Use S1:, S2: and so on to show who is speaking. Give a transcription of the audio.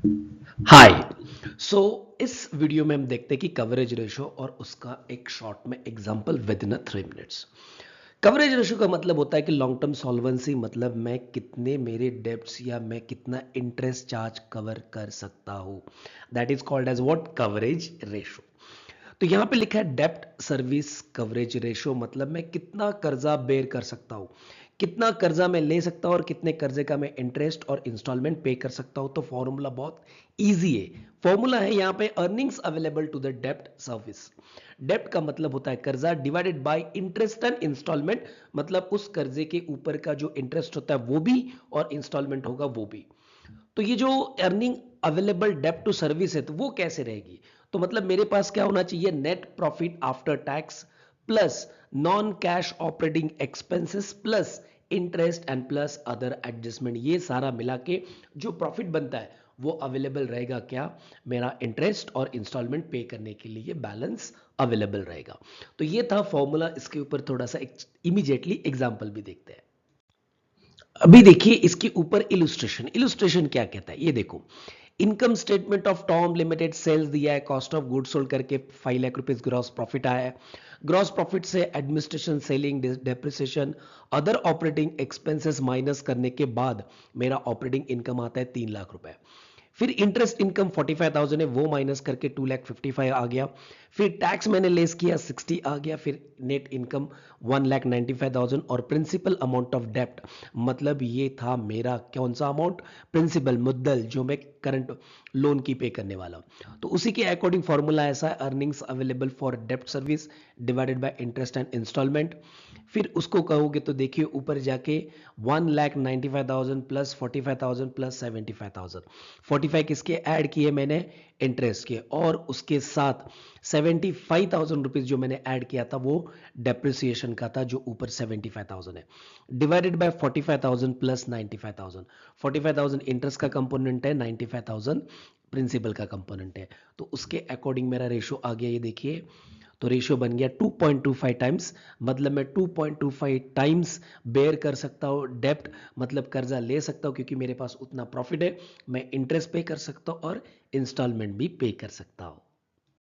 S1: हाय। सो इस वीडियो में हम देखते हैं कि कवरेज रेशो और उसका एक शॉर्ट में example with in 3 minutes. Coverage ratio का मतलब होता है कि लॉन्ग टर्म सॉल्वेंसी, मतलब मैं कितने मेरे डेब्ट्स या मैं कितना इंटरेस्ट चार्ज कवर कर सकता हूं। That is called as what, coverage ratio. तो यहां पे लिखा है डेप्ट सर्विस कवरेज रेशो, मतलब मैं कितना कर्जा बेयर कर सकता हूं, कितना कर्जा मैं ले सकता हूं और कितने कर्जे का मैं इंटरेस्ट और इंस्टॉलमेंट पे कर सकता हूं। तो फॉर्मूला बहुत इजी है। फॉर्मूला है यहां पे अर्निंग्स अवेलेबल टू द डेप्ट सर्विस। डेप्ट का मतलब होता है कर्जा divided by interest and instalment, मतलब उस कर्जे के ऊपर का जो इंटरेस्ट होता है वो भी और इंस्टॉलमेंट होगा वो भी। तो ये जो अर्निंग अवेलेबल डेप्ट टू सर्विस है तो वो कैसे रहेगी। तो मतलब मेरे पास क्या होना चाहिए, net profit after tax plus non cash operating expenses plus interest and plus other adjustment, ये सारा मिला के जो प्रॉफिट बनता है वो अवेलेबल रहेगा क्या, मेरा इंटरेस्ट और इंस्टॉलमेंट पे करने के लिए बैलेंस अवेलेबल रहेगा। तो ये था फॉर्मूला। इसके ऊपर थोड़ा सा इमीडिएटली एग्जांपल भी देखते हैं। अभी देखिए इसके ऊपर इलुस्ट्रेशन। इलुस्ट्रेशन क्या कहता है ये देखो। Income statement of Tom limited sales दिया है, कॉस्ट ऑफ गुड्स सोल्ड करके 5 लाख रुपीज ग्रॉस प्रॉफिट आया है। ग्रॉस प्रॉफिट से administration, selling, depreciation, other operating expenses minus करने के बाद मेरा ऑपरेटिंग इनकम आता है 3 लाख रुपए। फिर इंटरेस्ट इनकम 45,000 है, वो माइनस करके 2,55,000 आ गया। फिर टैक्स मैंने लेस किया 60 आ गया। फिर नेट इनकम 1,95,000 और प्रिंसिपल अमाउंट ऑफ डेप्ट, मतलब ये था मेरा कौन सा अमाउंट, प्रिंसिपल मुद्दल जो मैं करंट लोन की पे करने वाला हूं। तो उसी के अकॉर्डिंग फॉर्मूला ऐसा है, अर्निंग्स अवेलेबल फॉर डेप्ट service divided by interest and instalment. फिर उसको कहोगे तो देखिए ऊपर जाके 1,95,000 प्लस 45,000 प्लस 75,000, 45 किसके ऐड किए मैंने, इंटरेस्ट के, और उसके साथ 75,000 रुपीज जो मैंने ऐड किया था वो डेप्रिसिएशन का था जो ऊपर 75,000 है, डिवाइडेड बाय 45,000 प्लस 95,000। 45,000 इंटरेस्ट का कंपोनेंट है, 95,000 प्रिंसिपल का कंपोनेंट है। तो उसके अकॉर्डिंग मेरा रेशो आ गया, ये देखिए। तो रेशियो बन गया 2.25 टाइम्स, मतलब मैं 2.25 टाइम्स बेयर कर सकता हूं डेप्ट, मतलब कर्जा ले सकता हूं क्योंकि मेरे पास उतना प्रॉफिट है। मैं इंटरेस्ट पे कर सकता हूं और इंस्टॉलमेंट भी पे कर सकता हूं।